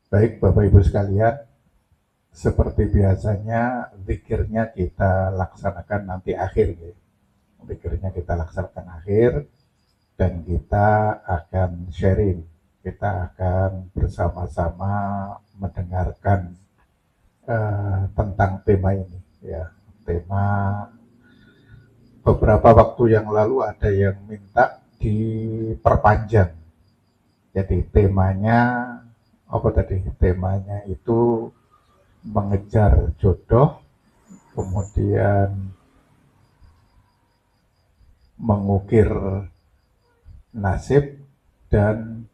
Baik Bapak Ibu sekalian, seperti biasanya zikirnya kita laksanakan nanti akhir ya. Zikirnya kita laksanakan akhir dan kita akan sharing. Kita akan bersama-sama mendengarkan tentang tema ini ya. Tema beberapa waktu yang lalu ada yang minta diperpanjang. Jadi temanya apa tadi? Temanya itu mengejar jodoh, kemudian mengukir nasib dan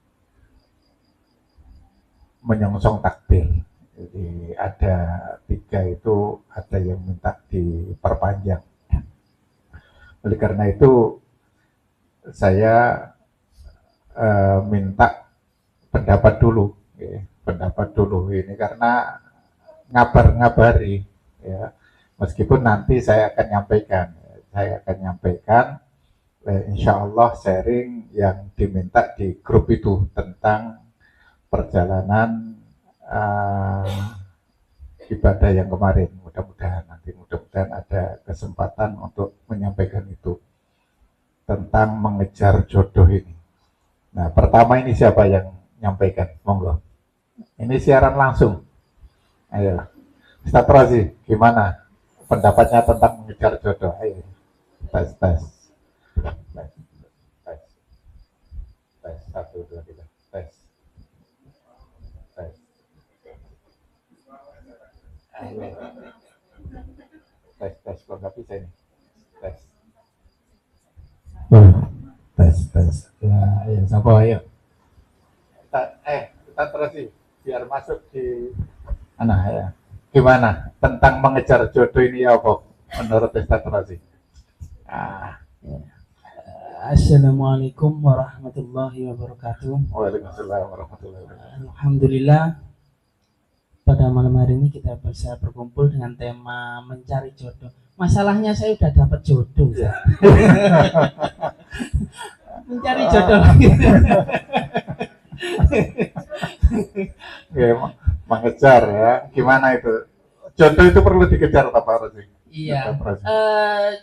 menyongsong takdir. Jadi ada 3 itu, ada yang minta diperpanjang. Oleh karena itu saya minta pendapat dulu, ya, pendapat dulu ini karena ngabari, ya. Meskipun nanti saya akan nyampaikan, insya Allah sharing yang diminta di grup itu tentang perjalanan ibadah yang kemarin. Mudah-mudahan ada kesempatan untuk menyampaikan itu tentang mengejar jodoh ini. Nah, pertama ini siapa yang nyampaikan? Monggo. Ini siaran langsung. Ayo, Ustaz Razi, gimana pendapatnya tentang mengejar jodoh? Ayo, tes. 1, 2, 3, tes. Ayo. Tes, kok nggak bisa ini? Tes. Tes. Ya, ayo, siapa ayo? Kita terus sih, biar masuk di ya. Gimana tentang mengejar jodoh ini ya, Bob? Menurut Ustaz Razi. Assalamualaikum warahmatullahi wabarakatuh. Waalaikumsalam warahmatullahi wabarakatuh. Alhamdulillah, pada malam hari ini kita bisa berkumpul dengan tema mencari jodoh. Masalahnya saya udah dapat jodoh ya. Mencari jodoh. Ya, mengejar ya. Gimana itu? Jodoh itu perlu dikejar Pak Razi? Iya.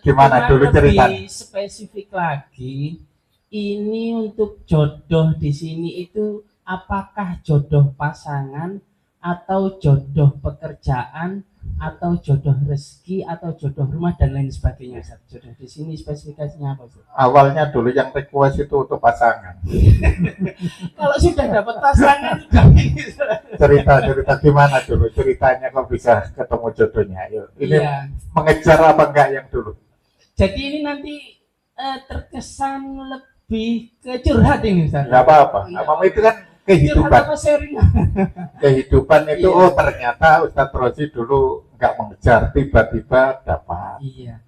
Gimana dulu cerita? Lebih spesifik lagi, ini untuk jodoh di sini itu apakah jodoh pasangan atau jodoh pekerjaan atau jodoh rezeki atau jodoh rumah dan lain sebagainya. Jodoh di sini spesifikasinya apa, Ustaz? Awalnya dulu yang request itu untuk pasangan. Kalau sudah dapat pasangan cerita gimana dulu ceritanya kok bisa ketemu jodohnya? Ayo, ini iya. Mengejar apa enggak yang dulu? Jadi ini nanti terkesan lebih ke curhat ini, Ustaz. Enggak apa-apa. Apa itu kan kehidupan. Kehidupan itu iya. Ternyata Ustadz Rozi dulu nggak mengejar, tiba-tiba dapat. Iya.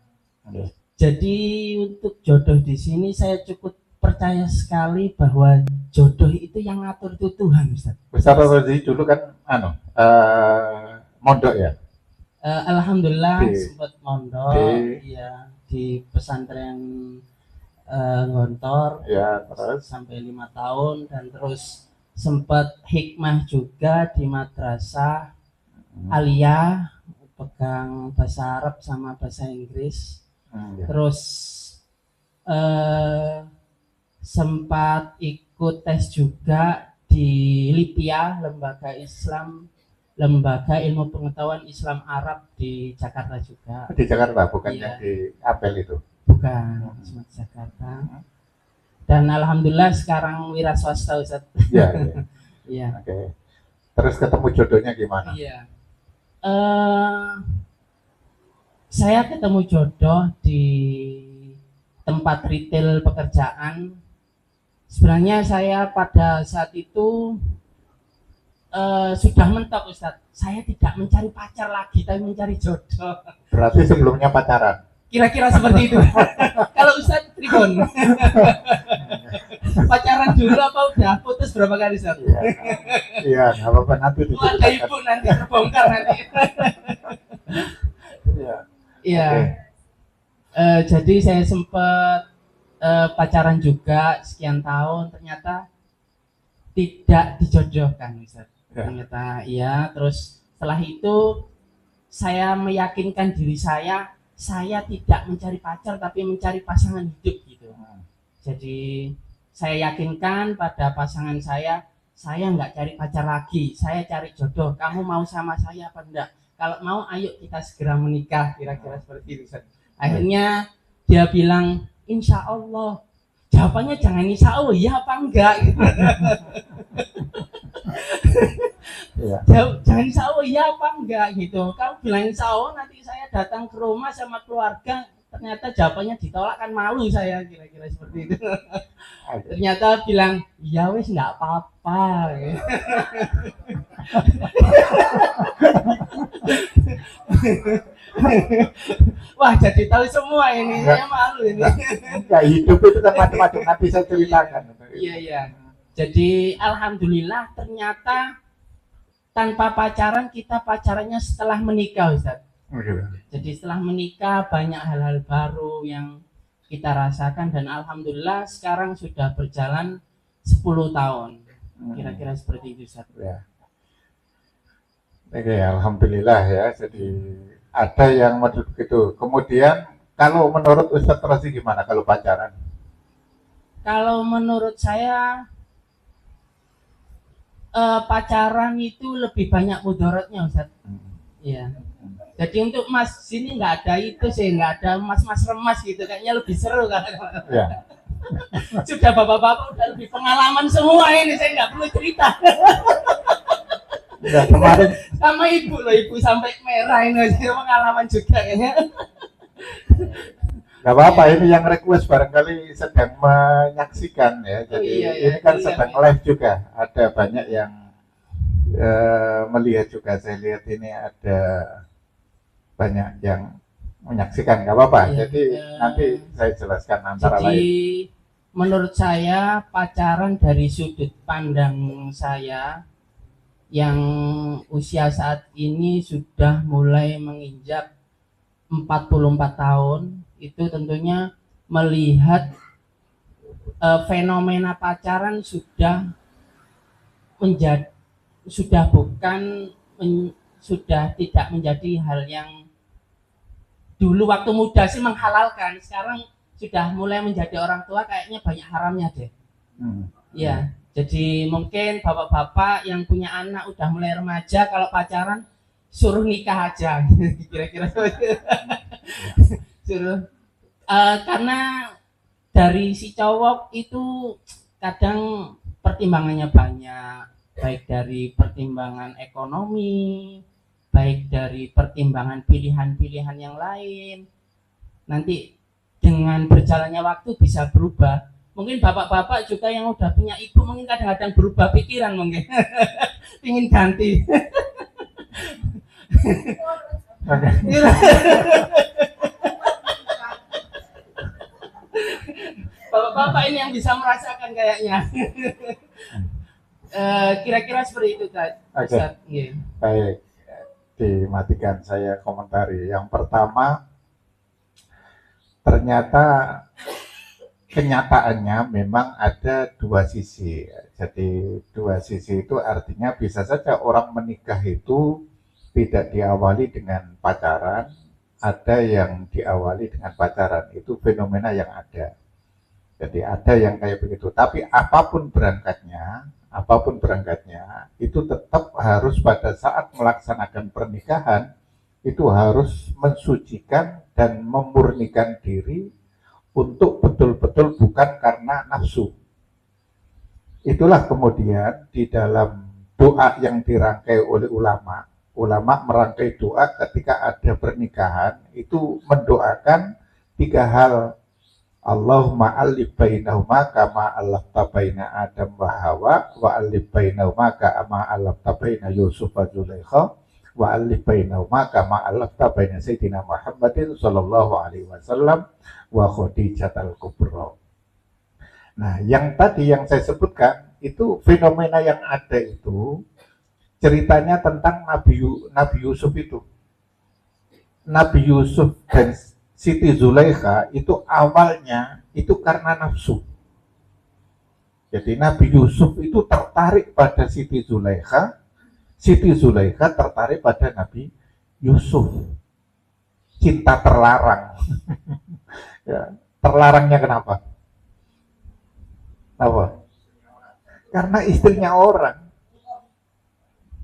Jadi untuk jodoh di sini saya cukup percaya sekali bahwa jodoh itu yang ngatur itu Tuhan, Ustaz. Ustadz Rozi dulu kan mondok ya. Alhamdulillah sempat mondok ya di pesantren Gontor ya, terus sampai 5 tahun dan terus sempat hikmah juga di madrasah aliyah, pegang bahasa Arab sama bahasa Inggris. Terus sempat ikut tes juga di LIPIA, Lembaga Ilmu Pengetahuan Islam Arab di Jakarta juga. Di Jakarta, bukan yang di Apel itu? Bukan, cuma Jakarta. Dan alhamdulillah sekarang wira swasta, Ustaz. Iya. Iya. Oke. Terus ketemu jodohnya gimana? Iya. Saya ketemu jodoh di tempat retail pekerjaan. Sebenarnya saya pada saat itu sudah mentok, Ustaz. Saya tidak mencari pacar lagi, tapi mencari jodoh. Berarti sebelumnya pacaran? Kira-kira seperti itu. Kalau Ustaz Tribun pacaran dulu apa udah putus berapa kali, Ustaz? Iya, nggak apa-apa nanti diceritakan. Ada ibu nanti terbongkar nanti. Iya. Jadi saya sempat pacaran juga sekian tahun, ternyata tidak dijodohkan, Ustaz. Ya. Ternyata iya, terus setelah itu saya meyakinkan diri saya tidak mencari pacar tapi mencari pasangan hidup gitu. Jadi saya yakinkan pada pasangan saya nggak cari pacar lagi, saya cari jodoh. Kamu mau sama saya apa enggak? Kalau mau, ayo kita segera menikah, kira-kira seperti itu. Akhirnya dia bilang, insya Allah. Jawabannya jangan insya Allah, ya apa enggak? Gitu. Ya. Jangan insya Allah, ya apa enggak gitu. Kamu bilang insya Allah, nanti saya datang ke rumah sama keluarga, ternyata jawabannya ditolak, kan malu saya, kira-kira seperti itu. Ternyata bilang, ya wes nggak apa-apa. Wah, jadi tahu semua ini, saya malu ini. Ya, hidup itu kan macam-macam, nanti saya ceritakan. Iya, iya. Jadi alhamdulillah ternyata tanpa pacaran, kita pacarannya setelah menikah, Ustaz. Jadi setelah menikah banyak hal-hal baru yang kita rasakan, dan alhamdulillah sekarang sudah berjalan 10 tahun. Kira-kira seperti itu, Ustaz. Ya. Oke, alhamdulillah ya. Jadi ada yang menurut begitu. Kemudian kalau menurut Ustadz Rosi gimana kalau pacaran? Kalau menurut saya pacaran itu lebih banyak mudaratnya, Ustaz. Iya. Jadi untuk Mas sini nggak ada itu sih, nggak ada mas-mas remas gitu, kayaknya lebih seru kan. Ya. Sudah bapak-bapak udah lebih pengalaman semua ini, saya nggak perlu cerita. Ya, kemarin Sama ibu loh, ibu sampai merah ini, pengalaman juga kayaknya. nggak apa-apa, ini yang request barangkali sedang menyaksikan ya. Jadi iya, ini kan iya, sedang iya. live juga. Ada banyak yang melihat juga. Saya lihat ini ada banyak yang menyaksikan, nggak apa-apa. Iya, Jadi nanti saya jelaskan antara Jadi lain. menurut saya pacaran dari sudut pandang saya yang usia saat ini sudah mulai menginjak 44 tahun, itu tentunya melihat fenomena pacaran sudah menjadi sudah tidak menjadi hal yang dulu waktu muda sih menghalalkan, sekarang sudah mulai menjadi orang tua kayaknya banyak haramnya deh. Ya, jadi mungkin bapak-bapak yang punya anak udah mulai remaja, kalau pacaran suruh nikah aja, kira-kira suruh. Karena dari si cowok itu kadang pertimbangannya banyak, baik dari pertimbangan ekonomi, baik dari pertimbangan pilihan-pilihan yang lain. Nanti dengan berjalannya waktu bisa berubah. Mungkin bapak-bapak juga yang udah punya ibu mungkin kadang-kadang berubah pikiran mungkin. Ingin ganti. Bapak-bapak ini yang bisa merasakan kayaknya. Kira-kira seperti itu, Ustaz. Oke. Baik, dimatikan saya komentari. Yang pertama, ternyata kenyataannya memang ada dua sisi. Jadi dua sisi itu artinya bisa saja orang menikah itu tidak diawali dengan pacaran, ada yang diawali dengan pacaran. Itu fenomena yang ada. Jadi ada yang kayak begitu. Tapi apapun berangkatnya, itu tetap harus pada saat melaksanakan pernikahan itu harus mensucikan dan memurnikan diri untuk betul-betul bukan karena nafsu. Itulah kemudian di dalam doa yang dirangkai oleh ulama merangkai doa ketika ada pernikahan itu mendoakan tiga hal. Allahumma alif bainahuma kama alafta baina Adam wa Hawa wa alif bainahuma kama alafta baina Yusuf wa Zulaikha wa alif bainahuma kama alafta baina Sayyidina Muhammadin sallallahu alaihi wasallam wa Khadijatul Kubra. Nah, yang tadi yang saya sebutkan itu fenomena yang ada itu ceritanya tentang Nabi Yusuf itu. Nabi Yusuf dan Siti Zulaikha itu awalnya itu karena nafsu. Jadi Nabi Yusuf itu tertarik pada Siti Zulaikha Siti Zulaikha tertarik pada Nabi Yusuf. Cinta terlarang. Ya, terlarangnya kenapa? Apa? Karena istrinya orang.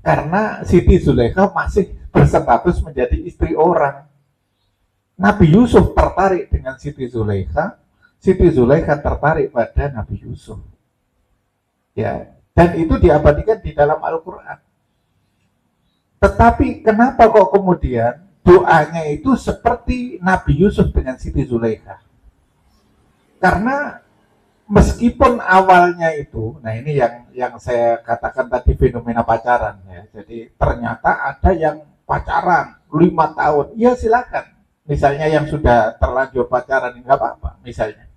Karena Siti Zulaikha masih berstatus menjadi istri orang. Nabi Yusuf tertarik dengan Siti Zulaikha. Siti Zulaikha tertarik pada Nabi Yusuf. Ya, dan itu diabadikan di dalam Al-Quran. Tetapi kenapa kok kemudian doanya itu seperti Nabi Yusuf dengan Siti Zulaikha? Karena meskipun awalnya itu, nah ini yang saya katakan tadi fenomena pacaran ya. Jadi ternyata ada yang pacaran 5 tahun, ya silakan. Misalnya yang sudah terlanjur pacaran nggak apa-apa, misalnya.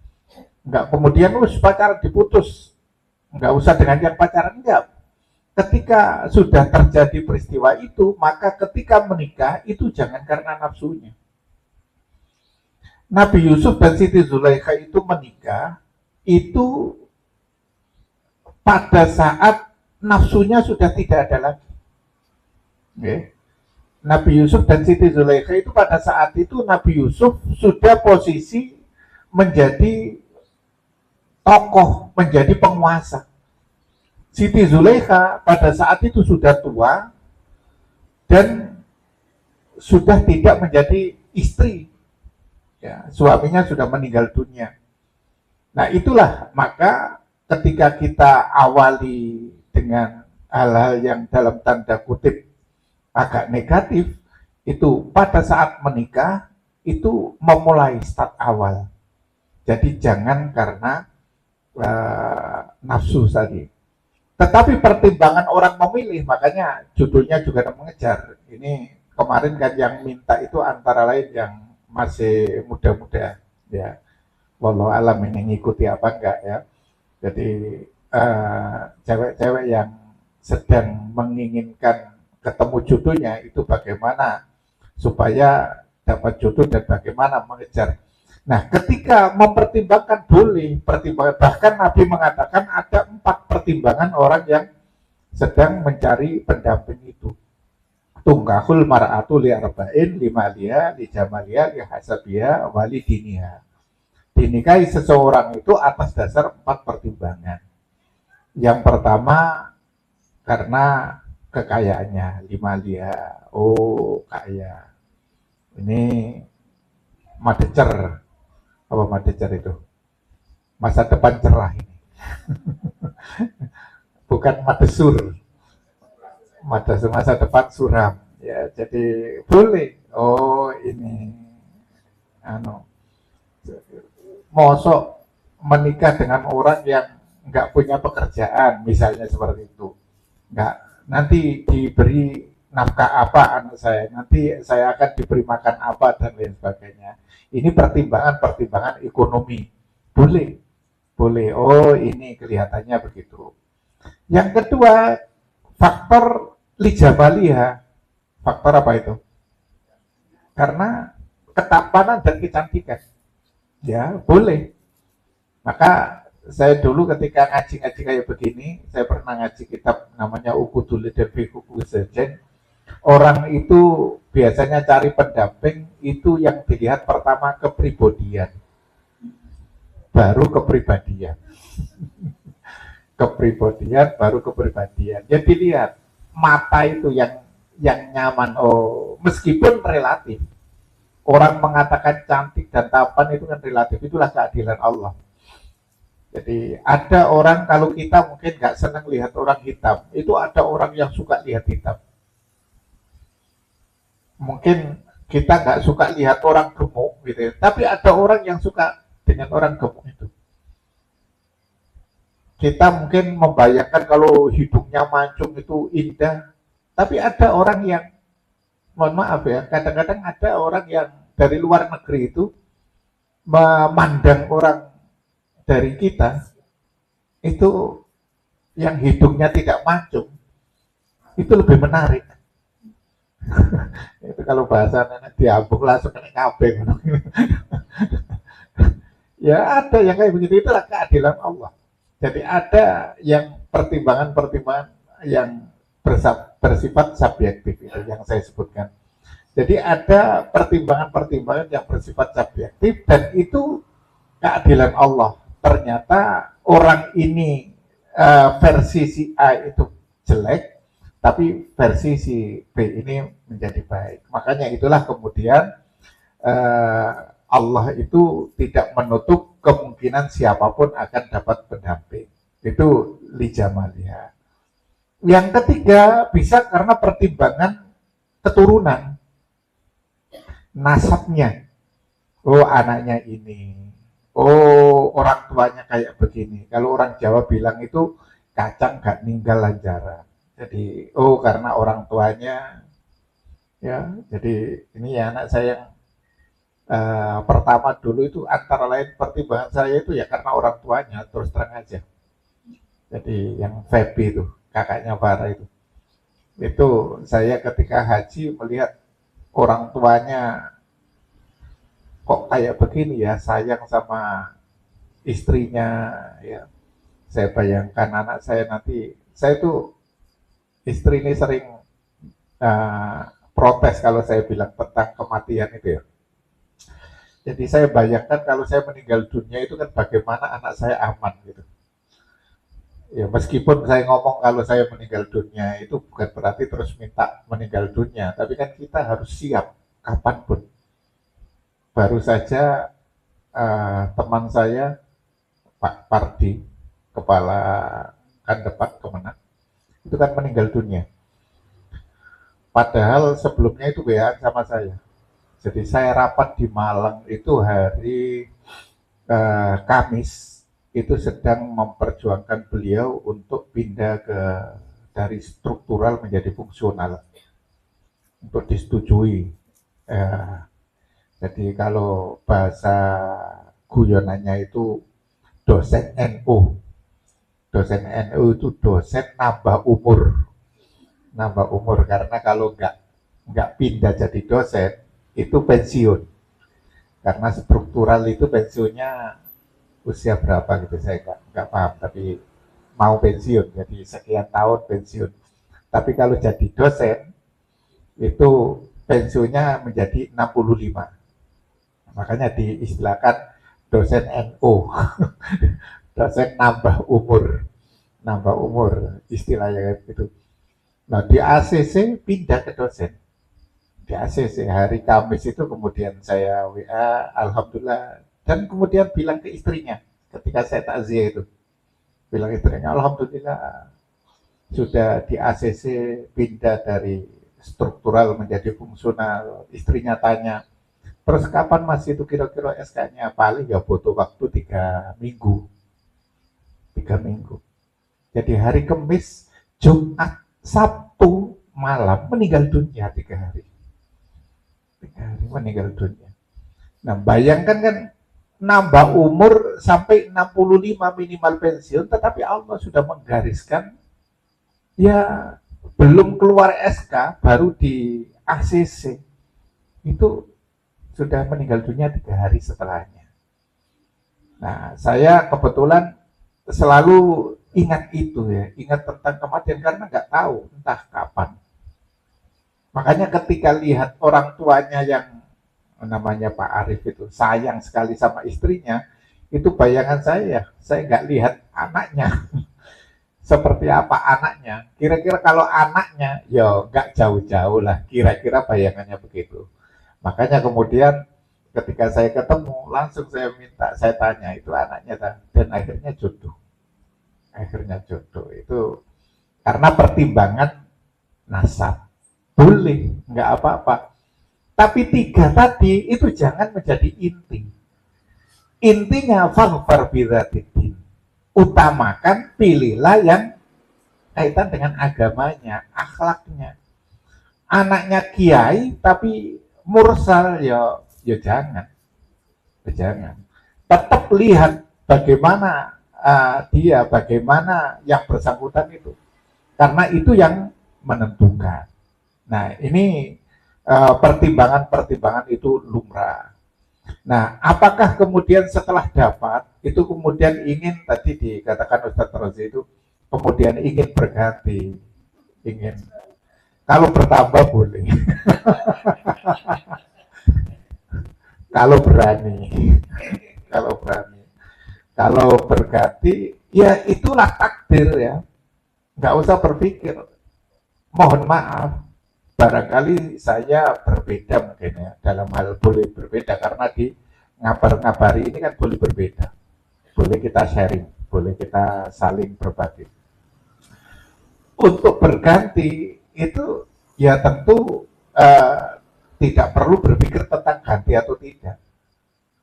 Nggak kemudian pacaran diputus, nggak usah dengan yang pacaran, enggak. Ketika sudah terjadi peristiwa itu, maka ketika menikah itu jangan karena nafsunya. Nabi Yusuf dan Siti Zulaikha itu menikah itu pada saat nafsunya sudah tidak ada lagi. Okay. Nabi Yusuf dan Siti Zulaikha itu pada saat itu Nabi Yusuf sudah posisi menjadi tokoh, menjadi penguasa. Siti Zulaikha pada saat itu sudah tua dan sudah tidak menjadi istri. Ya, suaminya sudah meninggal dunia. Nah itulah maka ketika kita awali dengan hal-hal yang dalam tanda kutip agak negatif, itu pada saat menikah itu memulai start awal. Jadi jangan karena nafsu tadi. Tetapi pertimbangan orang memilih, makanya judulnya juga mengejar. Ini kemarin kan yang minta itu antara lain yang masih muda-muda, ya. Wallahu alam ini ngikuti apa enggak ya. Jadi cewek-cewek yang sedang menginginkan ketemu jodohnya itu bagaimana supaya dapat jodoh dan bagaimana mengejar. Nah, ketika mempertimbangkan boleh pertimbangan, bahkan Nabi mengatakan ada 4 pertimbangan orang yang sedang mencari pendamping itu. Tungkahul mar'atu li arba'in, limaliha, li jamaliha, li hasabiha, wali diniha. Dinikahi seseorang itu atas dasar 4 pertimbangan. Yang pertama karena kekayaannya, limaliha, oh kaya. Ini madecer. Apa madecer itu? Masa depan cerah ini. Bukan madesur. Masa depan suram. Ya, jadi boleh. Oh, ini mosok menikah dengan orang yang nggak punya pekerjaan, misalnya seperti itu. Nggak, nanti diberi nafkah apa anak saya, nanti saya akan diberi makan apa dan lain sebagainya. Ini pertimbangan ekonomi. Boleh. Oh, ini kelihatannya begitu. Yang kedua, faktor lijamaliha. Faktor apa itu? Karena ketampanan dan kecantikan. Ya, boleh. Maka saya dulu ketika ngaji-ngaji kayak begini, saya pernah ngaji kitab namanya Uqudul dan Fiqhul Zajan. Orang itu biasanya cari pendamping itu yang dilihat pertama kepribadian, baru kepribadian. Kepribadian baru kepribadian. Jadi lihat mata itu yang nyaman. Oh, meskipun relatif. Orang mengatakan cantik dan tampan itu kan relatif. Itulah keadilan Allah. Jadi ada orang, kalau kita mungkin nggak senang lihat orang hitam, itu ada orang yang suka lihat hitam. Mungkin kita nggak suka lihat orang gemuk gitu ya, tapi ada orang yang suka dengan orang gemuk itu. Kita mungkin membayangkan kalau hidungnya mancung itu indah, tapi ada orang yang, mohon maaf ya, kadang-kadang ada orang yang dari luar negeri itu memandang orang dari kita itu yang hidungnya tidak mancung itu lebih menarik. Itu kalau bahasa nenek diambung langsung kena kabeh. Ya ada yang kayak begitu, itulah keadilan Allah. Jadi ada yang pertimbangan-pertimbangan yang bersifat subjektif itu yang saya sebutkan. Jadi ada pertimbangan-pertimbangan yang bersifat subjektif dan itu keadilan Allah. Ternyata orang ini versi si A itu jelek, tapi versi si B ini menjadi baik. Makanya itulah kemudian Allah itu tidak menutup kemungkinan siapapun akan dapat pendamping. Itu lijamaliha. Yang ketiga bisa karena pertimbangan keturunan, nasabnya. Oh anaknya ini, oh orang tuanya kayak begini. Kalau orang Jawa bilang itu kacang gak ninggal lanjaran. Jadi oh karena orang tuanya ya. Jadi ini ya anak saya yang pertama dulu itu antara lain pertimbangan saya itu ya karena orang tuanya, terus terang aja. Jadi yang Feby itu kakaknya Farah itu saya ketika haji melihat orang tuanya kok kayak begini ya, sayang sama istrinya ya. Saya bayangkan anak saya nanti, saya tuh istri ini sering protes kalau saya bilang tentang kematian itu ya. Jadi saya bayangkan kalau saya meninggal dunia itu kan bagaimana anak saya aman gitu. Ya meskipun saya ngomong kalau saya meninggal dunia itu bukan berarti terus minta meninggal dunia, tapi kan kita harus siap kapanpun. Baru saja teman saya Pak Pardi, kepala Kandepak Kemenang, itu kan meninggal dunia. Padahal sebelumnya itu WA sama saya. Jadi saya rapat di Malang itu hari Kamis, itu sedang memperjuangkan beliau untuk pindah dari struktural menjadi fungsional untuk disetujui. Jadi kalau bahasa guyonannya itu dosen NU. Dosen NU itu dosen nambah umur karena kalau nggak pindah jadi dosen itu pensiun. Karena struktural itu pensiunnya usia berapa gitu saya nggak paham, tapi mau pensiun jadi sekian tahun pensiun. Tapi kalau jadi dosen itu pensiunnya menjadi 65. Makanya diistilahkan dosen NU. Dosen nambah umur istilahnya gitu. Nah di ACC pindah ke dosen. Di ACC hari Kamis itu kemudian saya WA, alhamdulillah, dan kemudian bilang ke istrinya ketika saya takziah itu, bilang istrinya alhamdulillah sudah di ACC pindah dari struktural menjadi fungsional. Istrinya tanya, terus kapan Mas itu kira-kira SK-nya? Paling ya butuh waktu 3 minggu. 3 minggu. Jadi hari Kamis, Jumat, Sabtu malam meninggal dunia 3 hari. 3 hari meninggal dunia. Nah bayangkan kan nambah umur sampai 65 minimal pensiun, tetapi Allah sudah menggariskan ya belum keluar SK baru di ACC itu sudah meninggal dunia 3 hari setelahnya. Nah saya kebetulan selalu ingat itu ya, ingat tentang kematian karena nggak tahu entah kapan. Makanya ketika lihat orang tuanya yang namanya Pak Arif itu sayang sekali sama istrinya, itu bayangan saya nggak lihat anaknya. Seperti apa anaknya? Kira-kira kalau anaknya, ya nggak jauh-jauh lah, kira-kira bayangannya begitu. Makanya kemudian ketika saya ketemu, langsung saya tanya itu anaknya, dan akhirnya jodoh. Akhirnya jodoh itu karena pertimbangan nasab. Boleh, nggak apa-apa. Tapi 3 tadi itu jangan menjadi inti. Intinya faghfar bidzatiddin. Utamakan, pilihlah yang kaitan dengan agamanya, akhlaknya. Anaknya kiai tapi mursal ya jangan. Jangan. Tetap lihat bagaimana bagaimana yang bersangkutan itu. Karena itu yang menentukan. Nah, ini pertimbangan-pertimbangan itu lumrah. Nah, apakah kemudian setelah dapat, itu kemudian ingin, tadi dikatakan Ustadz Rozi itu, kemudian ingin berganti. ingin. Kalau bertambah boleh. Kalau berani. Kalau berani. Kalau berganti, ya itulah takdir ya. Nggak usah berpikir. Mohon maaf, barangkali saya berbeda mungkin ya. Dalam hal boleh berbeda, karena di ngabar-ngabari ini kan boleh berbeda. Boleh kita sharing, boleh kita saling berbagi. Untuk berganti, itu ya tentu tidak perlu berpikir tentang ganti atau tidak.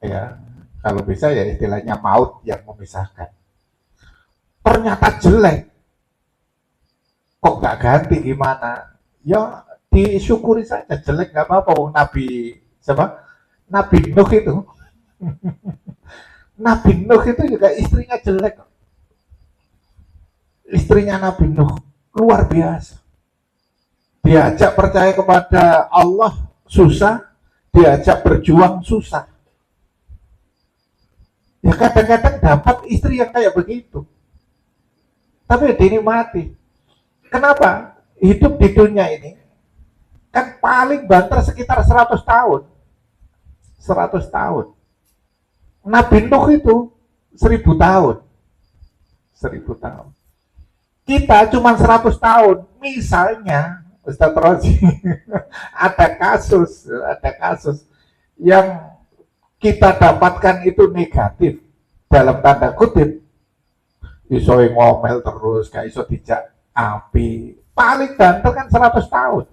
Ya, kalau bisa ya istilahnya maut yang memisahkan. Ternyata jelek, kok nggak ganti gimana? Ya disyukuri saja, jelek nggak apa-apa. Nabi siapa? Nabi Nuh itu, Nabi Nuh itu juga istrinya jelek. Istrinya Nabi Nuh luar biasa. Diajak percaya kepada Allah susah, diajak berjuang susah. Ya kadang-kadang dapat istri yang kayak begitu, tapi dinikmati. Kenapa? Hidup di dunia ini kan paling banter sekitar 100 tahun. 100 tahun. Nabi Nuh itu 1000 tahun. 1000 tahun. Kita cuma 100 tahun. Misalnya, Ustaz Rozi, ada kasus yang kita dapatkan itu negatif, dalam tanda kutip, iso ngomel terus, gak iso dijak api, paling banter kan 100 tahun.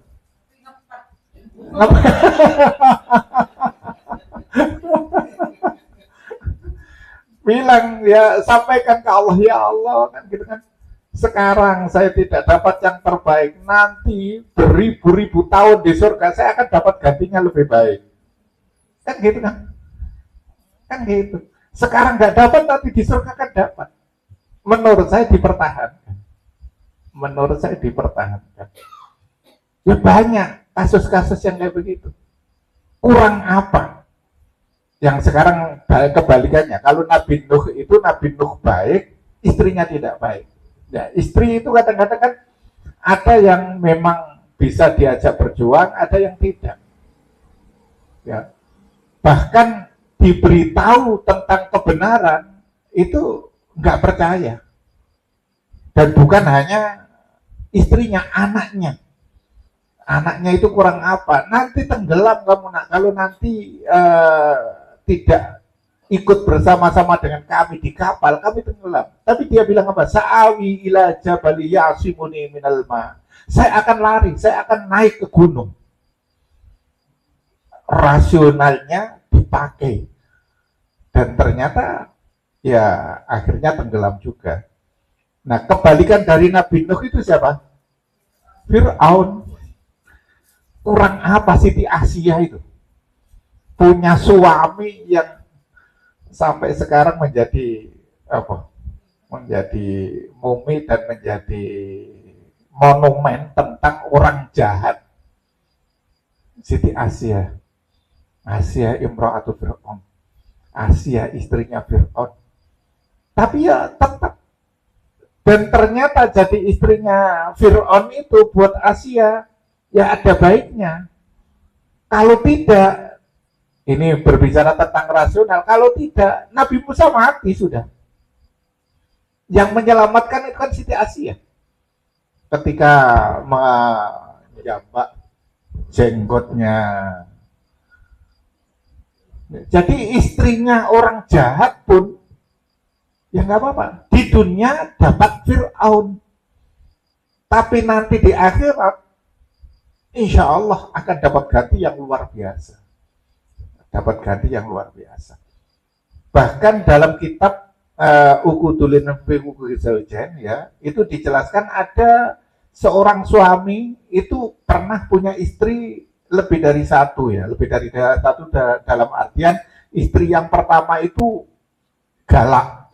Bilang ya, sampaikan ke Allah, ya Allah, kan gitu kan. Sekarang saya tidak dapat yang terbaik, nanti beribu-ribu tahun di surga saya akan dapat gantinya lebih baik. Kan gitu kan? Kan gitu. Sekarang nggak dapat, nanti di surga kan dapat. Menurut saya dipertahankan. Menurut saya dipertahankan. Ya banyak kasus-kasus yang kayak begitu. Kurang apa? Yang sekarang kebalikannya. Kalau Nabi Nuh itu, Nabi Nuh baik, istrinya tidak baik. Ya, istri itu kadang-kadang kan ada yang memang bisa diajak berjuang, ada yang tidak. Ya. Bahkan diberitahu tentang kebenaran itu nggak percaya. Dan bukan hanya istrinya, anaknya. Anaknya itu kurang apa? Nanti tenggelam kamu nak. Kalau nanti tidak ikut bersama-sama dengan kami di kapal, kami tenggelam. Tapi dia bilang apa? Sa'awi ila jabali ya'simuni minal ma. Saya akan lari, saya akan naik ke gunung. Rasionalnya dipakai. Dan ternyata ya akhirnya tenggelam juga. Nah, kebalikan dari Nabi Nuh itu siapa? Fir'aun. Kurang apa Siti Asia itu? Punya suami yang sampai sekarang menjadi apa? Menjadi mumi dan menjadi monumen tentang orang jahat. Siti Asia. Asia imra'atu Fir'aun. Asia istrinya Fir'aun. Tapi ya tetap. Dan ternyata jadi istrinya Fir'aun itu buat Asia ya ada baiknya. Kalau tidak, ini berbicara tentang rasional, kalau tidak, Nabi Musa mati sudah. Yang menyelamatkan itu kan Siti Asia. Ketika menjambak jenggotnya. Jadi istrinya orang jahat pun, ya nggak apa-apa. Di dunia dapat Fir'aun. Tapi nanti di akhirat, insya Allah akan dapat ganti yang luar biasa. Dapat ganti yang luar biasa. Bahkan dalam kitab Ukudulin fi Hukukil Zawjain ya, itu dijelaskan ada seorang suami itu pernah punya istri lebih dari satu ya, lebih dari satu dalam artian istri yang pertama itu galak.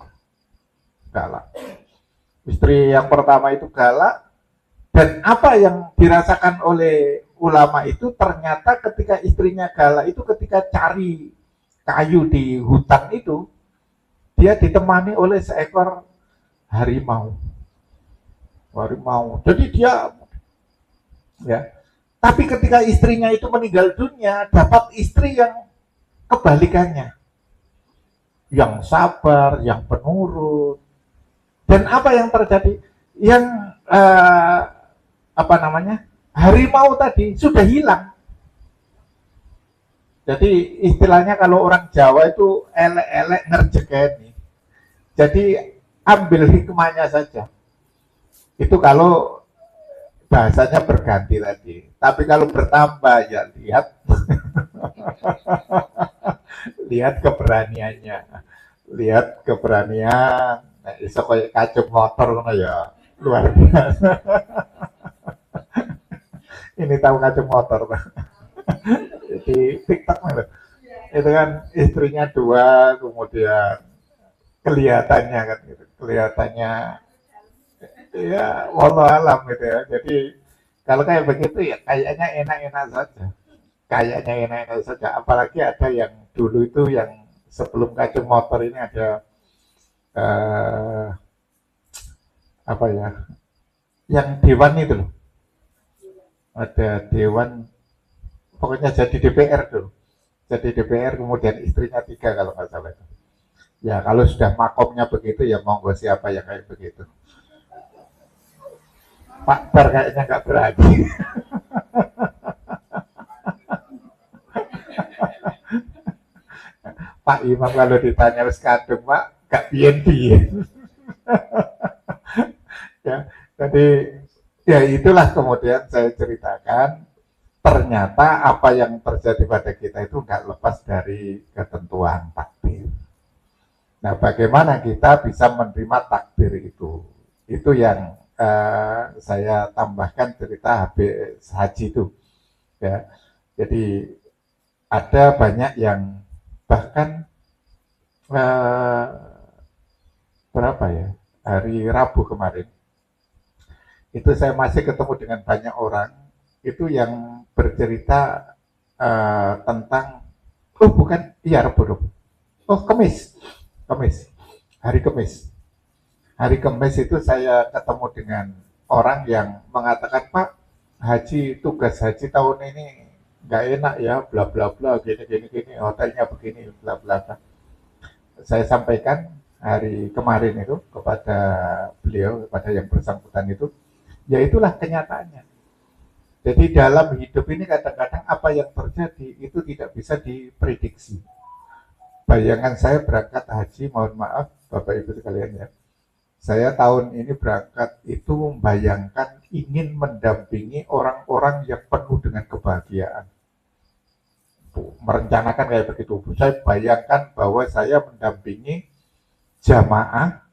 Istri yang pertama itu galak, dan apa yang dirasakan oleh ulama itu ternyata ketika istrinya galak itu ketika cari kayu di hutan itu dia ditemani oleh seekor harimau. Jadi dia ya. Tapi ketika istrinya itu meninggal dunia, dapat istri yang kebalikannya, yang sabar, yang penurut. Dan apa yang terjadi? Yang apa namanya? Harimau tadi sudah hilang. Jadi istilahnya kalau orang Jawa itu elek-elek ngerjekeni. Jadi ambil hikmahnya saja. Itu kalau bahasanya berganti tadi. Tapi kalau bertambah ya lihat lihat keberaniannya. Lihat keberanian. Nah, iso kayak kacung motor ngono ya. Luar biasa. Ini tahu kacung motor. Di TikTok itu kan istrinya dua, kemudian kelihatannya kan gitu. Kelihatannya ya wallah alam gitu ya. Jadi kalau kayak begitu ya kayaknya enak-enak saja. Kayaknya enak-enak saja. Apalagi ada yang dulu itu yang sebelum kacung motor ini ada eh, apa ya? Yang dewan itu loh. Ada dewan pokoknya jadi DPR dulu. Jadi DPR kemudian istrinya tiga kalau nggak salah itu. Ya kalau sudah makomnya begitu ya monggo siapa yang kayak begitu. Pak Bar kayaknya nggak berani. Pak Imam kalau ditanya wis kadung Pak gak biyen-biyen. Ya, jadi ya itulah kemudian saya ceritakan ternyata apa yang terjadi pada kita itu nggak lepas dari ketentuan takdir. Nah, bagaimana kita bisa menerima takdir itu? Itu yang saya tambahkan cerita habis haji itu. Ya, jadi ada banyak yang bahkan eh, berapa ya hari Rabu kemarin itu saya masih ketemu dengan banyak orang itu yang bercerita tentang oh bukan iya Rabu oh Kamis hari Kamis itu saya ketemu dengan orang yang mengatakan Pak haji tugas haji tahun ini nggak enak ya bla bla bla gini hotelnya begini bla bla bla saya sampaikan hari kemarin itu kepada beliau kepada yang bersangkutan itu ya itulah kenyataannya. Jadi dalam hidup ini kadang-kadang apa yang terjadi itu tidak bisa diprediksi. Bayangan saya berangkat haji, mohon maaf Bapak Ibu sekalian ya. Saya tahun ini berangkat itu membayangkan ingin mendampingi orang-orang yang penuh dengan kebahagiaan. Merencanakan kayak begitu. Saya bayangkan bahwa saya mendampingi jamaah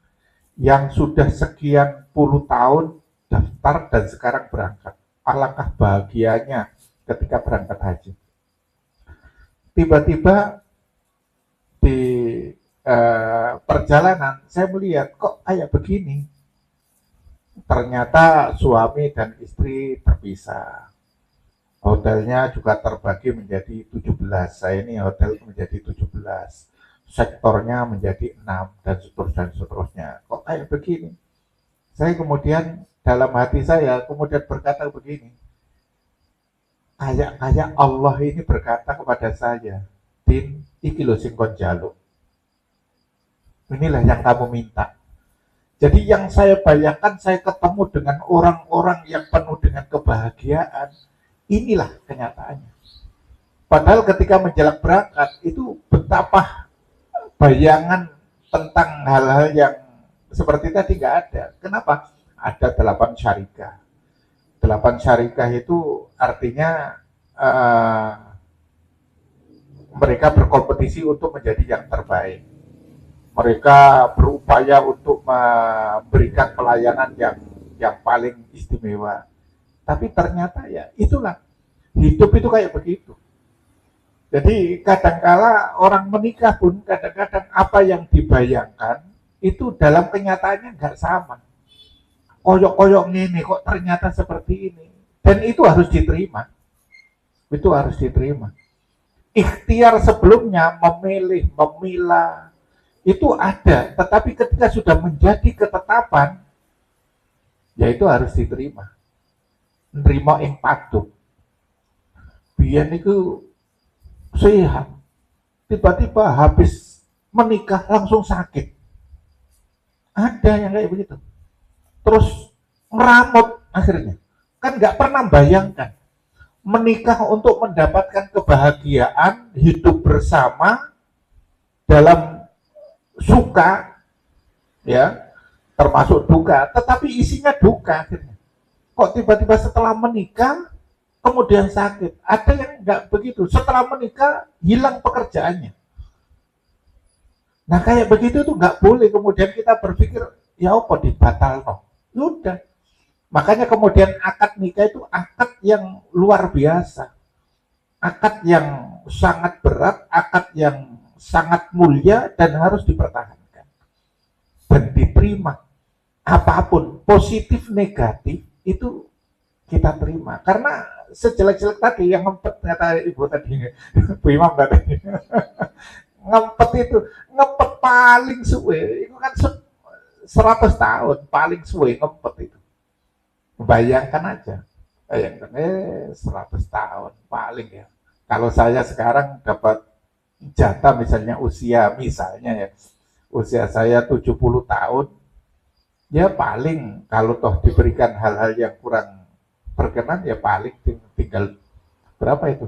yang sudah sekian puluh tahun daftar dan sekarang berangkat. Alangkah bahagianya ketika berangkat haji. Tiba-tiba di perjalanan saya melihat kok kayak begini. Ternyata suami dan istri terpisah. Hotelnya juga terbagi menjadi 17. Saya ini hotel menjadi 17. Sektornya menjadi 6 dan seterusnya. Kok kayak begini? Saya kemudian dalam hati saya kemudian berkata begini, kayak Allah ini berkata kepada saya, Din, iki lho sing kon jaluk. Inilah yang kamu minta. Jadi yang saya bayangkan saya ketemu dengan orang-orang yang penuh dengan kebahagiaan, inilah kenyataannya. Padahal ketika menjelang berangkat itu betapa bayangan tentang hal-hal yang seperti tadi nggak ada. Kenapa? Ada 8 syarikah. 8 syarikah itu artinya mereka berkompetisi untuk menjadi yang terbaik. Mereka berupaya untuk memberikan pelayanan yang paling istimewa. Tapi ternyata ya itulah hidup itu kayak begitu. Jadi kadangkala orang menikah pun kadang-kadang apa yang dibayangkan itu dalam kenyataannya nggak sama. Koyok-koyok ini kok ternyata seperti ini. Dan itu harus diterima. Itu harus diterima. Ikhtiar sebelumnya memilih, memilah, itu ada. Tetapi ketika sudah menjadi ketetapan, ya itu harus diterima. nrimo ing paduk. Biyen niku sehat, tiba-tiba habis menikah langsung sakit. Ada yang kayak begitu. Terus ngeramut akhirnya. Kan nggak pernah bayangkan menikah untuk mendapatkan kebahagiaan, hidup bersama dalam suka, ya, termasuk duka, tetapi isinya duka akhirnya. Kok tiba-tiba setelah menikah kemudian sakit? Ada yang nggak begitu. Setelah menikah hilang pekerjaannya. Nah kayak begitu tuh nggak boleh kemudian kita berpikir ya apa dibatal no. Udah. Makanya kemudian akad nikah itu akad yang luar biasa. Akad yang sangat berat, akad yang sangat mulia dan harus dipertahankan. Dan diterima. Apapun, positif, negatif, itu kita terima. Karena sejelek-jelek tadi, yang ngempet, kata ibu tadi, Bu Imam tadi, ngempet itu, ngempet paling suwe, itu kan 100 tahun, paling suwe ngempet itu. Bayangkan aja, bayangkan 100 tahun paling ya. Kalau saya sekarang dapat jatah misalnya misalnya ya, usia saya 70 tahun, ya paling kalau toh diberikan hal-hal yang kurang berkenan ya paling tinggal berapa itu?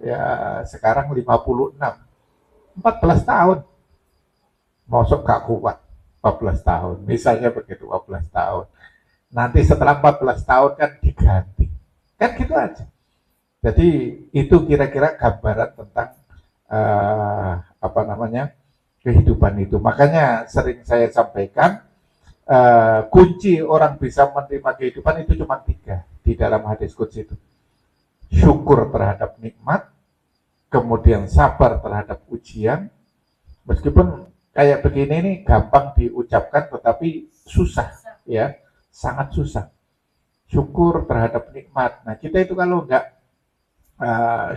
Ya sekarang 56, 14 tahun. Masuk gak kuat 14 tahun, misalnya begitu 14 tahun. Nanti setelah 14 tahun kan diganti. Kan gitu aja. Jadi itu kira-kira gambaran tentang apa namanya kehidupan itu. Makanya sering saya sampaikan kunci orang bisa menerima kehidupan itu cuma 3 di dalam hadis qudsi itu. Syukur terhadap nikmat, kemudian sabar terhadap ujian. Meskipun kayak begini ini gampang diucapkan tetapi susah ya. Sangat susah. Syukur terhadap nikmat. Nah kita itu kalau nggak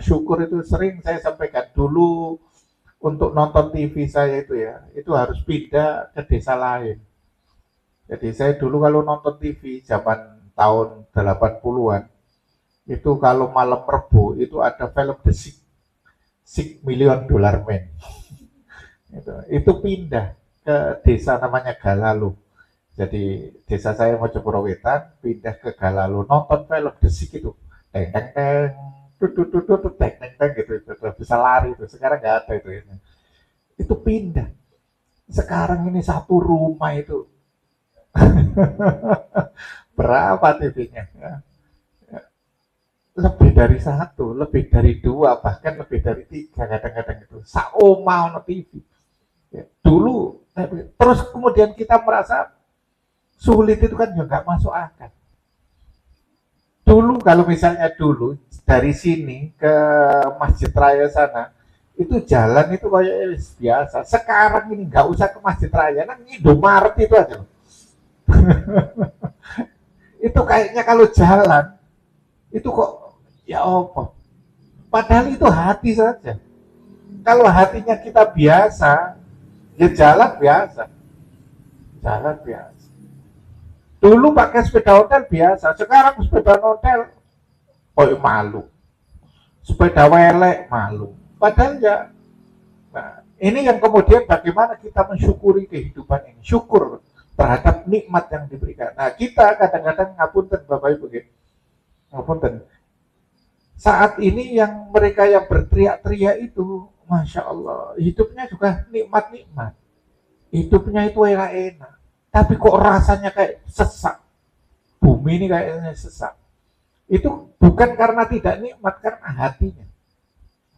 syukur itu sering saya sampaikan dulu untuk nonton TV saya itu ya, itu harus pindah ke desa lain. Jadi saya dulu kalau nonton TV zaman tahun 80-an, itu kalau malam Rebo itu ada film The Six Million Dollar Man. Itu pindah ke desa namanya Galalo. Jadi desa saya Mojopuro Wetan pindah ke Galalo nonton film desik itu teng teng teng tutut teng teng teng gitu itu bisa lari itu sekarang nggak ada itu pindah sekarang ini satu rumah itu berapa TV-nya ya? Lebih dari 1, lebih dari 2, bahkan lebih dari 3 kadang-kadang itu saoma ono TV ya, dulu terus kemudian kita merasa sulit itu kan juga masuk akal. Dulu kalau misalnya dulu dari sini ke Masjid Raya sana itu jalan itu kayak biasa. Sekarang ini nggak usah ke Masjid Raya, nah Indomaret itu aja. Itu kayaknya kalau jalan itu kok ya apa? Padahal itu hati saja. Kalau hatinya kita biasa, ya jalan biasa. Jalan biasa. Dulu pakai sepeda hotel biasa, sekarang sepeda hotel oh malu. Sepeda welek malu. Padahal ya, nah, ini yang kemudian bagaimana kita mensyukuri kehidupan ini. Syukur terhadap nikmat yang diberikan. Nah kita kadang-kadang ngapunten Bapak Ibu, ngapunten. Saat ini yang mereka yang berteriak-teriak itu, Masya Allah, hidupnya juga nikmat-nikmat. Hidupnya itu enak-enak. Tapi kok rasanya kayak sesak. Bumi ini kayaknya sesak. Itu bukan karena tidak nikmat, karena hatinya.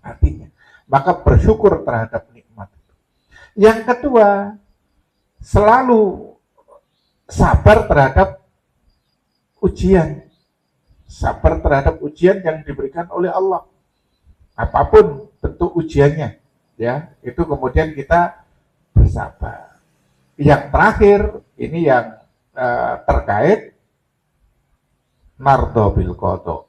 Hatinya. Maka bersyukur terhadap nikmat. Yang kedua, selalu sabar terhadap ujian. Sabar terhadap ujian yang diberikan oleh Allah. Apapun bentuk ujiannya, ya, itu kemudian kita bersabar. Yang terakhir ini yang terkait mardo bil qada,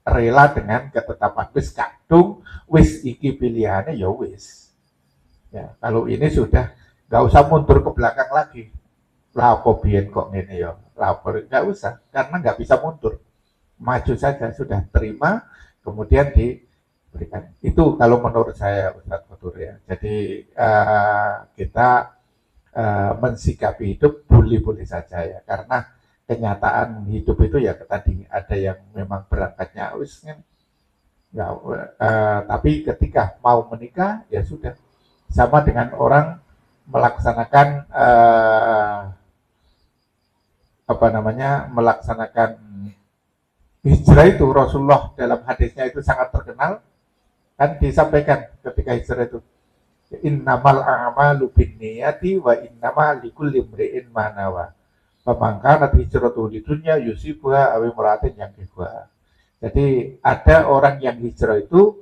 rela dengan ketetapan. Wis kadung wis iki pilihannya ya wis ya, kalau ini sudah nggak usah mundur ke belakang lagi lah apa biyen kok ngene ya lapor nggak usah karena nggak bisa mundur maju saja sudah terima, kemudian diberikan. Itu kalau menurut saya Ustadz Fatur ya. Jadi kita mensikapi hidup boleh-boleh saja ya, karena kenyataan hidup itu ya tadi ada yang memang berangkatnya wis kan, ya, tapi ketika mau menikah ya sudah, sama dengan orang melaksanakan melaksanakan hijrah itu. Rasulullah dalam hadisnya itu sangat terkenal, kan disampaikan ketika hijrah itu, innamal a'malu binniyati wa innamal likulli imri'in ma nawa. Faman kanat hijratuhu lidunya yusibuha aw imra'atin yankihuha. Jadi ada orang yang hijrah itu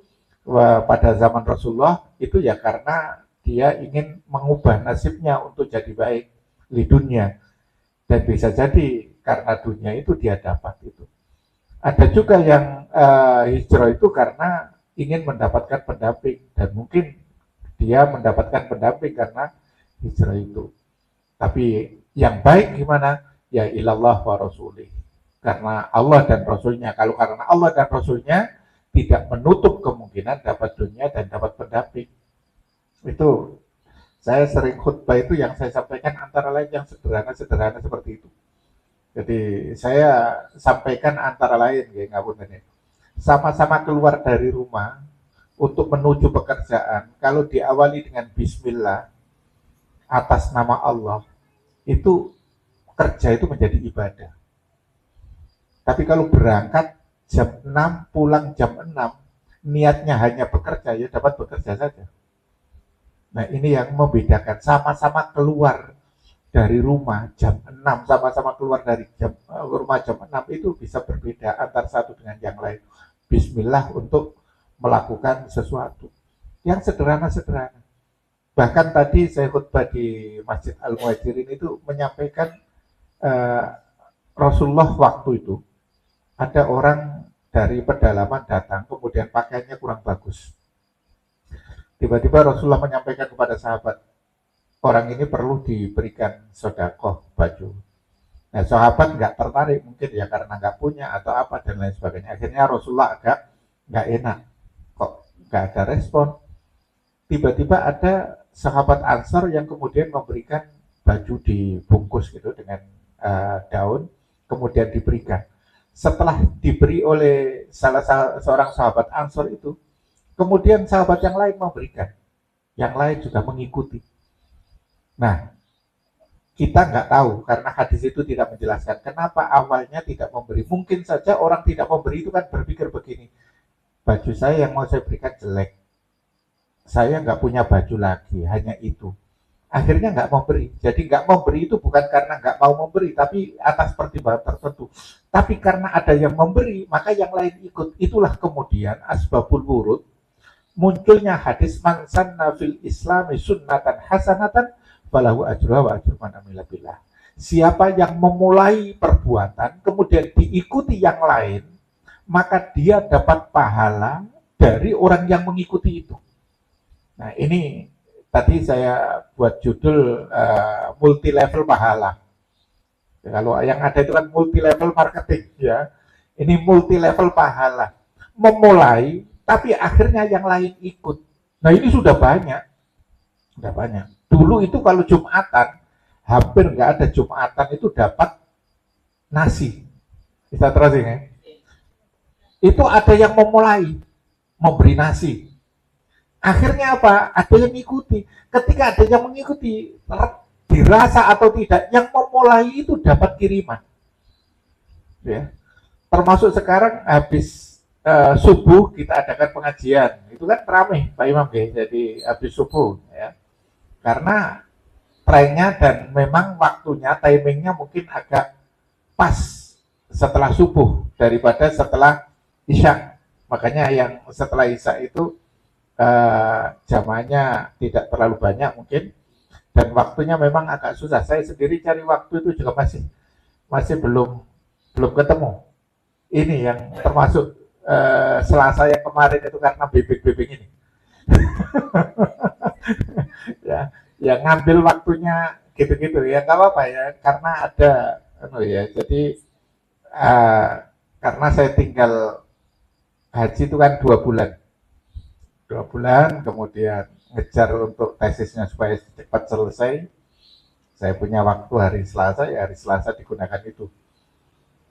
pada zaman Rasulullah itu ya karena dia ingin mengubah nasibnya untuk jadi baik di dunia, dan bisa jadi karena dunia itu dia dapat itu. Ada juga yang hijrah itu karena ingin mendapatkan pendamping, dan mungkin dia mendapatkan pendamping karena hijrah itu. Tapi yang baik gimana? Ya ilallah wa rasulih. Karena Allah dan Rasulnya. Kalau karena Allah dan Rasulnya, tidak menutup kemungkinan dapat dunia dan dapat pendamping. Itu saya sering khutbah itu yang saya sampaikan antara lain yang sederhana-sederhana seperti itu. Jadi saya sampaikan antara lain, sama-sama keluar dari rumah untuk menuju pekerjaan, kalau diawali dengan bismillah atas nama Allah, itu kerja itu menjadi ibadah. Tapi kalau berangkat jam 6, pulang jam 6, niatnya hanya bekerja, ya dapat bekerja saja. Nah ini yang membedakan, sama-sama keluar dari rumah jam 6, sama-sama keluar dari rumah jam 6, itu bisa berbeda antar satu dengan yang lain. Bismillah untuk melakukan sesuatu yang sederhana-sederhana. Bahkan tadi saya khutbah di Masjid Al-Muhajirin itu menyampaikan Rasulullah waktu itu ada orang dari pedalaman datang, kemudian pakaiannya kurang bagus. Tiba-tiba Rasulullah menyampaikan kepada sahabat, orang ini perlu diberikan sedekah baju. Nah, sahabat nggak tertarik mungkin ya karena nggak punya atau apa dan lain sebagainya. Akhirnya Rasulullah agak nggak enak, kok nggak ada respon. Tiba-tiba ada sahabat Ansar yang kemudian memberikan baju dibungkus gitu dengan daun, kemudian diberikan. Setelah diberi oleh salah seorang sahabat Ansar itu, kemudian sahabat yang lain memberikan, yang lain juga mengikuti. Nah, kita nggak tahu karena hadis itu tidak menjelaskan kenapa awalnya tidak memberi. Mungkin saja orang tidak memberi itu kan berpikir begini, baju saya yang mau saya berikan jelek, saya nggak punya baju lagi, hanya itu. Akhirnya nggak memberi. Jadi nggak memberi itu bukan karena nggak mau memberi, tapi atas pertimbangan tertentu. Tapi karena ada yang memberi, maka yang lain ikut. Itulah kemudian asbabul wurud, munculnya hadis man sanna fil islami sunnatan hasanatan falahu ajruha wa ajru man amila billah. Siapa yang memulai perbuatan kemudian diikuti yang lain, maka dia dapat pahala dari orang yang mengikuti itu. Nah, ini tadi saya buat judul multi level pahala. Kalau yang ada itu kan multi level marketing ya. Ini multi level pahala. Memulai tapi akhirnya yang lain ikut. Nah, ini sudah banyak. Sudah banyak. Dulu itu kalau Jumatan, hampir nggak ada Jumatan itu dapat nasi. Bisa terus ya? Itu ada yang memulai memberi nasi. Akhirnya apa? Ada yang mengikuti. Ketika ada yang mengikuti, dirasa atau tidak, yang memulai itu dapat kiriman. Ya. Termasuk sekarang habis subuh kita adakan pengajian. Itu kan ramai Pak Imam ya. Jadi habis subuh ya. Karena trennya dan memang waktunya, timingnya mungkin agak pas setelah subuh daripada setelah isya. Makanya yang setelah isya itu jamaahnya tidak terlalu banyak mungkin, dan waktunya memang agak susah. Saya sendiri cari waktu itu juga masih belum ketemu. Ini yang termasuk Selasa yang kemarin itu karena bebek-bebek ini. ya ngambil waktunya gitu-gitu ya, nggak apa-apa ya, karena ada ya. Jadi karena saya tinggal haji itu kan 2 bulan, 2 bulan, kemudian ngejar untuk tesisnya supaya cepat selesai. Saya punya waktu hari Selasa, ya hari Selasa digunakan itu.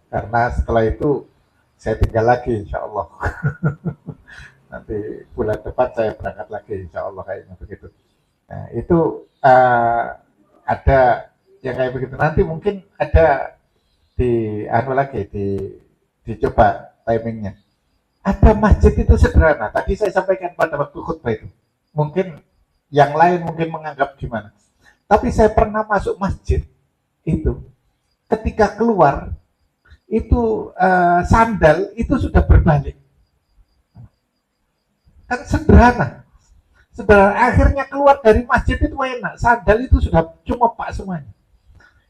Karena setelah itu saya tinggal lagi, insya Allah. Nanti bulan depan saya berangkat lagi, insya Allah kayaknya begitu. Nah, itu ada yang kayak begitu. Nanti mungkin ada dicoba timingnya. Ada masjid itu sederhana. Tadi saya sampaikan pada waktu khutbah itu. Mungkin yang lain mungkin menganggap gimana. Tapi saya pernah masuk masjid itu. Ketika keluar, itu sandal itu sudah berbalik. Kan sederhana. Sederhana. Akhirnya keluar dari masjid itu enak. Sandal itu sudah cuma pak semuanya.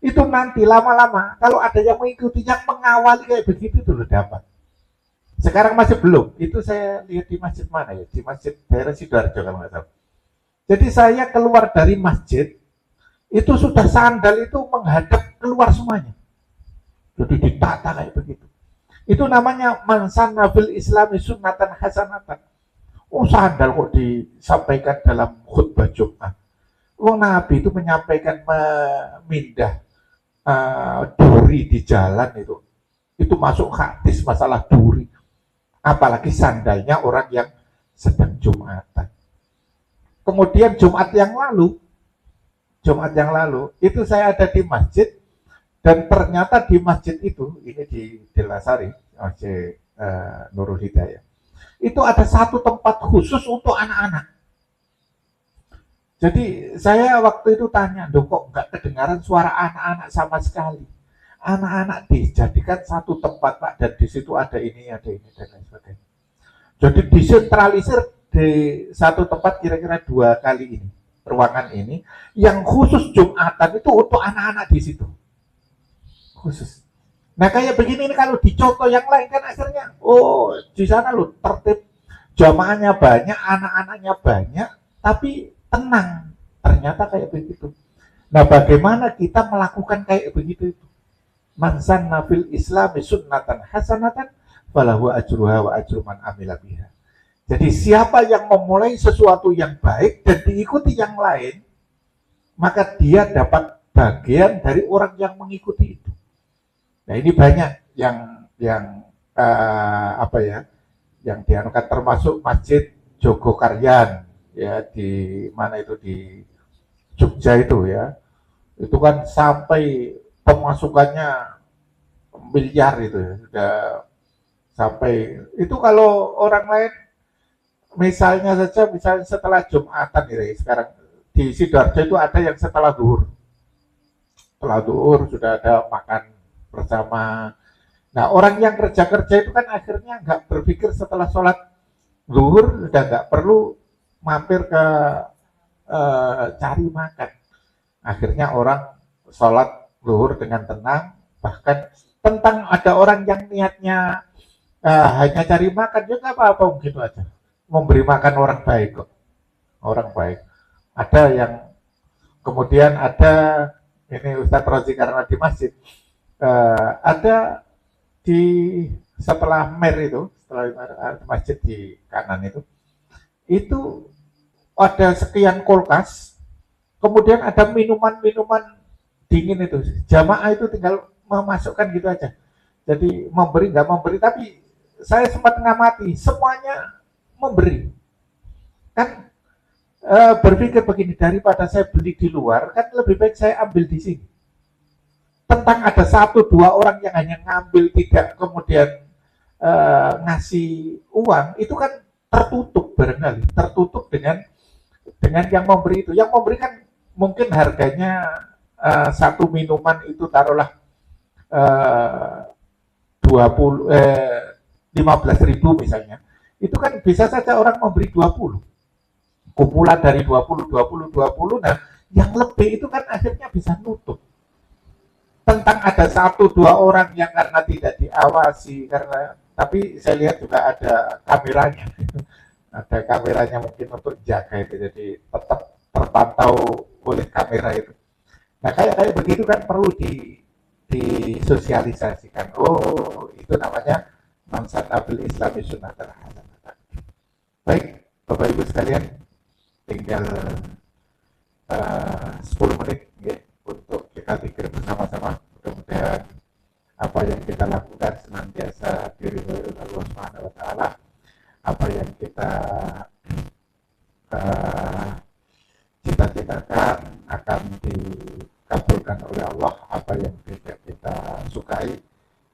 Itu nanti lama-lama kalau ada yang mengikuti, yang mengawali kayak begitu itu loh dapat. Sekarang masih belum. Itu saya lihat di masjid mana ya? Di masjid daerah Sidoarjo kalau nggak salah. Jadi saya keluar dari masjid, itu sudah sandal itu menghadap keluar semuanya. Jadi ditata kayak begitu. Itu namanya mansan nabil islami sunnatan hasanatan. Oh, sandal kok disampaikan dalam khutbah Jumat. Oh, Nabi itu menyampaikan memindah duri di jalan itu. Itu masuk hadis masalah duri. Apalagi sandalnya orang yang sedang Jumatan. Kemudian Jumat yang lalu itu saya ada di masjid, dan ternyata di masjid itu, ini di Delasari, Masjid Nurul Hidayah, itu ada satu tempat khusus untuk anak-anak. Jadi saya waktu itu tanya, kok nggak kedengaran suara anak-anak sama sekali? Anak-anak dijadikan satu tempat, Pak, dan di situ ada ini, dan lain sebagainya. Jadi disentralisir di satu tempat kira-kira 2 kali ini, ruangan ini, yang khusus Jumatan itu untuk anak-anak di situ. Khusus. Nah kayak begini ini kalau dicontoh yang lain kan akhirnya, oh di sana loh tertib, jamaahnya banyak, anak-anaknya banyak, tapi tenang. Ternyata kayak begitu. Nah bagaimana kita melakukan kayak begitu itu? Mansan nabil islami sunnatan hasanatan falahu ajruha wa ajru man amila biha. Jadi siapa yang memulai sesuatu yang baik dan diikuti yang lain, maka dia dapat bagian dari orang yang mengikuti itu. Nah ini banyak yang yang dianukan, termasuk Masjid Jogokaryan ya, di mana itu di Jogja itu ya. Itu kan sampai pemasukannya miliar itu ya, sudah sampai itu. Kalau orang lain misalnya setelah Jumatan ya, sekarang di Sidoarjo itu ada yang setelah zuhur sudah ada makan bersama. Nah orang yang kerja itu kan akhirnya nggak berpikir setelah sholat zuhur sudah nggak perlu mampir ke cari makan. Akhirnya orang sholat zuhur dengan tenang. Bahkan tentang ada orang yang niatnya hanya cari makan, ya nggak apa-apa, begitu aja. Memberi makan orang baik kok. Orang baik. Ada yang kemudian ada, ini Ustadz Rozi karena di masjid, ada di setelah masjid di kanan itu ada sekian kulkas, kemudian ada minuman dingin itu. Jamaah itu tinggal memasukkan gitu aja. Jadi memberi nggak memberi, tapi saya sempat ngamati semuanya memberi. Kan berpikir begini, daripada saya beli di luar, kan lebih baik saya ambil di sini. Tentang ada 1-2 orang yang hanya ngambil, tidak kemudian ngasih uang, itu kan tertutup barangkali, tertutup dengan yang memberi itu. Yang memberi kan mungkin harganya satu minuman itu taruhlah 15.000 misalnya. Itu kan bisa saja orang memberi 20. Kumpulan dari 20. Nah, yang lebih itu kan akhirnya bisa nutup. Tentang ada 1-2 orang yang karena tidak diawasi, tapi saya lihat juga ada kameranya. Ada kameranya mungkin untuk jaga itu, jadi tetap terpantau oleh kamera itu. Nah kayak begitu kan perlu disosialisasikan. Oh, itu namanya mansan abil islami sunnatan hasanatan. Baik, Bapak Ibu sekalian, tinggal 10 menit ya, untuk kita pikir bersama-sama. Mudah-mudahan apa yang kita lakukan senantiasa diridhoi oleh Allah Subhanahu wa taala. Apa yang kita cita-citakan akan dikabulkan oleh Allah, apa yang tidak kita sukai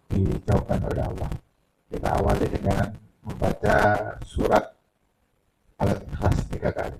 dijauhkan oleh Allah. Kita awali dengan membaca surat Al-Ikhlas 3 kali.